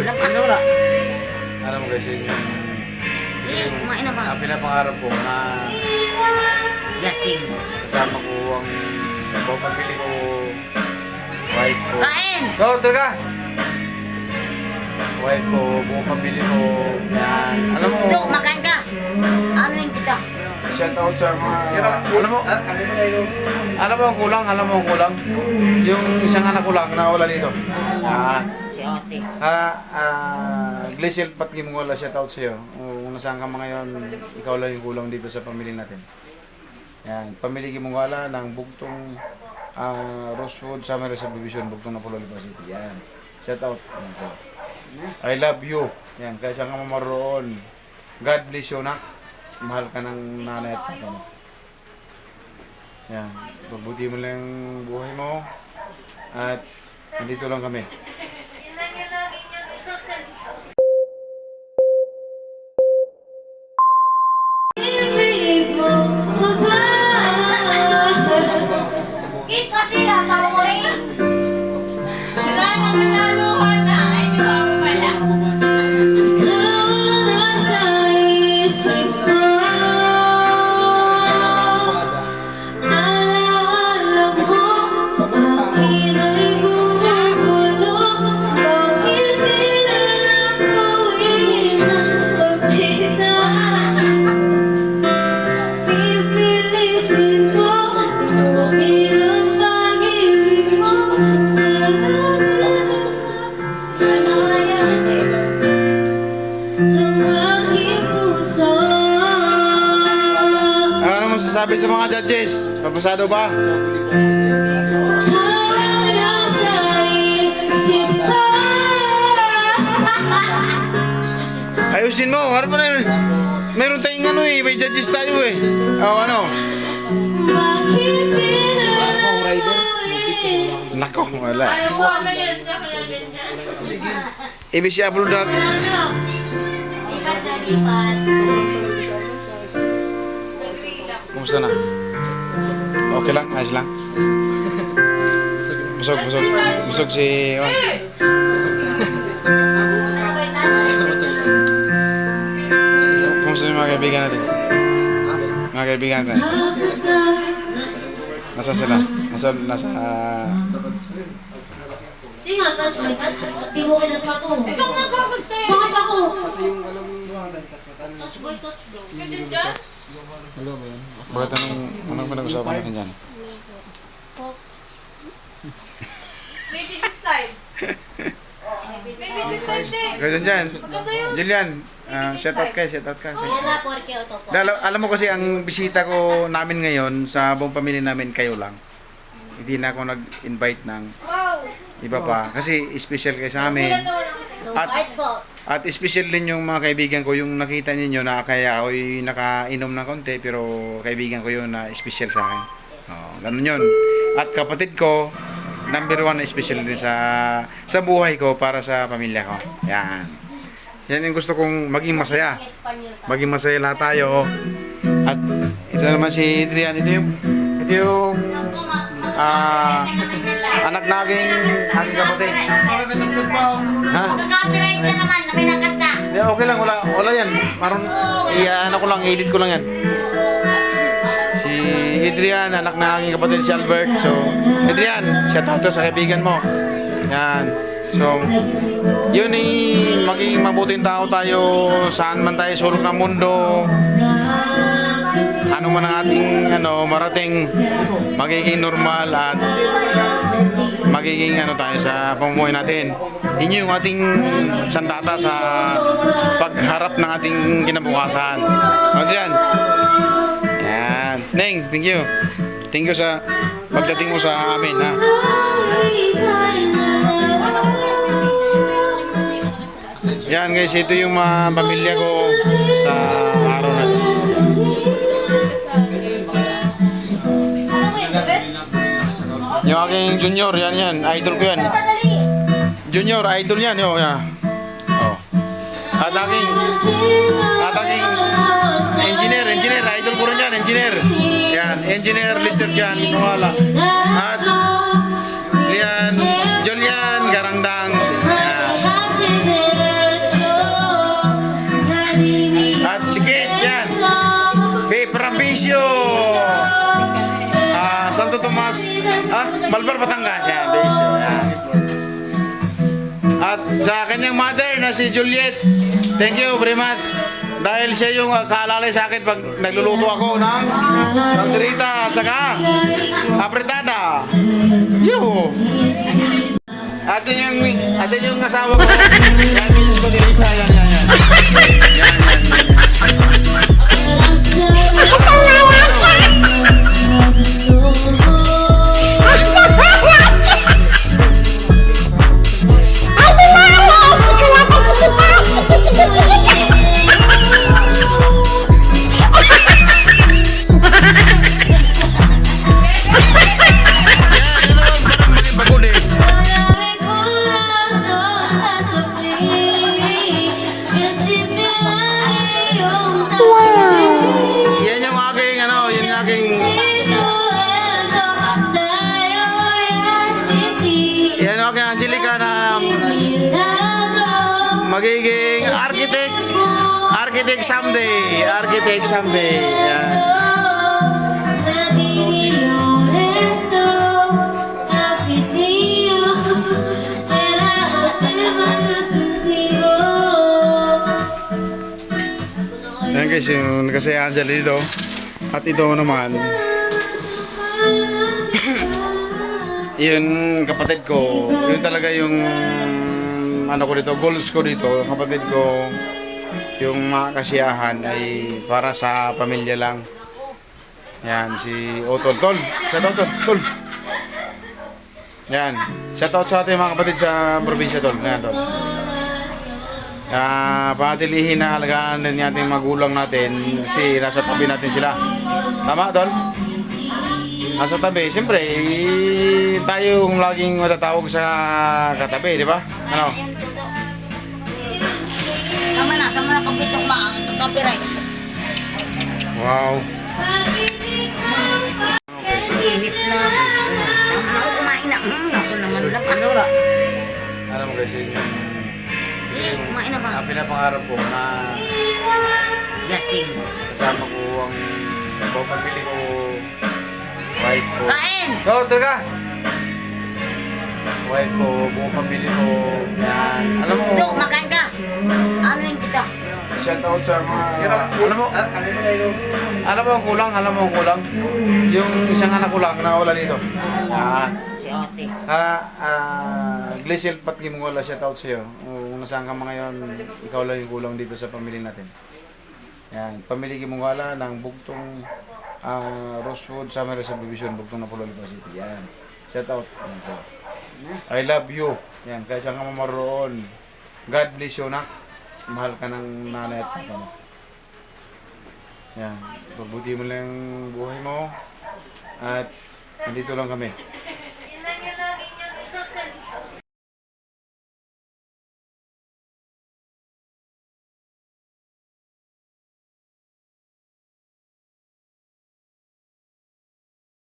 Ano na? Alam mo guys, yun yung Kumain na ba? pinapangarap ko na Lasing. kasama ko ang pagpapili ko, wife ko. Kain! Go, talaga! Wife ko, buong pamilya ko. Yan. Alam mo, Do, makain ka! Ano yung kita? shout out sa mga... Alam mo ang kulang? Yung isang anak ko lang na wala dito. Si Ate. Glacial Pat Gimgola, shout out sa'yo. Kung nasaan ka mga ngayon, ikaw lang yung kulang dito sa pamilya natin. Yan, pamilya Gimgola ng Bugtong Rosewood Summer Subdivision, Bugtong Napolo, Lipa City. Yan, shout out. Yan, sir. I love you. Yan, kaya saan ka mamaroon. God bless you, nak. Mahal ka ng nanay at papa mo. Yan, pagbuti mo lang yung buhay mo. At nandito lang kami. Kita sila, tao rin. Wala na minaluhan na. Ay, di ba mo pala? Ano mo sasabi sa mga judges? Papasado ba? Ayusin mo, ano ba na yun? Meron tayong ano eh, may judges tayo eh. O ano? Nako, wala. Ayaw mo na yan siya, kaya ganyan. ABC upload na. Lipat na lipat. Kumusta na? Okay lang, ayos lang. Busog si Juan. Kumusta yung mga kaibigan natin? Mga kaibigan natin. Nasa sila? Nasa... Di nga, touch my touch. Di mo kinagpato. Ikaw nga bakit tayo? Bakit ako? Touch boy, touch bro. Ganyan dyan? Bakit anong pinag-usapan natin dyan? Maybe this time. Maybe this time, Jay. Ganyan dyan. Maganda yun. Julian, shout out ka. Yan na, porke o topo. Alam mo kasi ang bisita ko namin ngayon sa buong pamilya namin, kayo lang. Hindi na ako nag-invite ng Wow. iba pa. Kasi special kayo sa amin. So At- heartful. At special din yung mga kaibigan ko, yung nakita ninyo na kaya ako'y nakainom ng konti, pero kaibigan ko yun na special sa akin. Oh, ganun yun. At kapatid ko, number one na special din sa buhay ko para sa pamilya ko. Yan. Yan yung gusto kong maging masaya. Espanyol ka. Maging masaya lahat tayo. At ito naman si Adrian. Ito yung anak na aking kapatid. Ha? Copyright ka naman, na may nakanta. Hindi, okay lang, wala yan. Parang ano ko lang, edit ko lang yan. Si Adrian, anak na aking kapatid si Albert. So, Adrian, shout out to sa kaibigan mo. Yan. So, yun magiging mabuting tao tayo saan man tayo sulok ng mundo. Ano man ang ating marating, magiging normal at magiging tayo sa pamumuhay natin. Inyo yung ating sandata sa pagharap ng ating kinabukasan. Adrian. Yan. Neng, thank you. Thank you sa pagdating mo sa amin, ha. Yan guys, ito yung mga pamilya ko sa araw na ito. Yung aking junior, yan, idol ko yan. Junior, idol yan, yo, yeah. Oh. At aking engineer, idol ko rin yan, engineer. Yan, engineer Lister Jan, wala. At Julian Garangdang. Yan. Batangas. Yan, base. Yan. At sa kanyang mother na si Juliet, thank you very much. Dahil siya yung kaalalay sa akin pag nagluluto ako ng kalderita at saka apretada. Yo! Atin yung asawa ko. Yan, misis ko si Lisa. Yan, yan, yan. Yan, yan. Yan yung aking, yan yung aking, yan yung aking Angelica na magiging architect someday. Architect someday. Yan. Yan guys, yung kasi Angel dito. At ito naman, yun kapatid ko, yun talaga yung ano ko dito, goals ko dito, kapatid ko, yung mga kasiyahan ay para sa pamilya lang. Yan, si Otol, Tol, shout out Tol. Yan, shout out sa ating mga kapatid sa probinsya, Tol. Yan, Tol. Patilihin na alagaan din natin magulang natin kasi nasa tabi natin sila. Tama, Tol? Nasa tabi. Siyempre, tayo laging matatawag sa katabi, di ba? Ano? Tama na pag gusto ko copyright. Wow. Init na. Ako kumain na. Ako naman lang. Alam mo kasi Kumain na ba? ang pinapangarap ko na Lasing. kasama ko ang pagpili ko wife ko. Kain! Go, talaga! Wife ko, buong pamilya ko. Yan. Alam mo, Do, makain ka. Ano yung kita? shout out sa mga... Alam mo ang kulang. Yung isang anak ko lang na wala dito. Si Ote. Glacial Pat Gimwala, shout out sa'yo. Kung nasaan ka mga ngayon, ikaw lang yung kulang dito sa pamilya natin. Yan, pamilya Gimwala ng Bugtong Rosewood Summer Subdivision, Bugtong Napololipa City. Yan, shout out. Yan, so. I love you. Yan, kaya saan ka mamaroon. God bless you, nak. Mahal ka ng nanay at papa mo. Yan, pagbuti mo lang yung buhay mo. At nandito lang kami.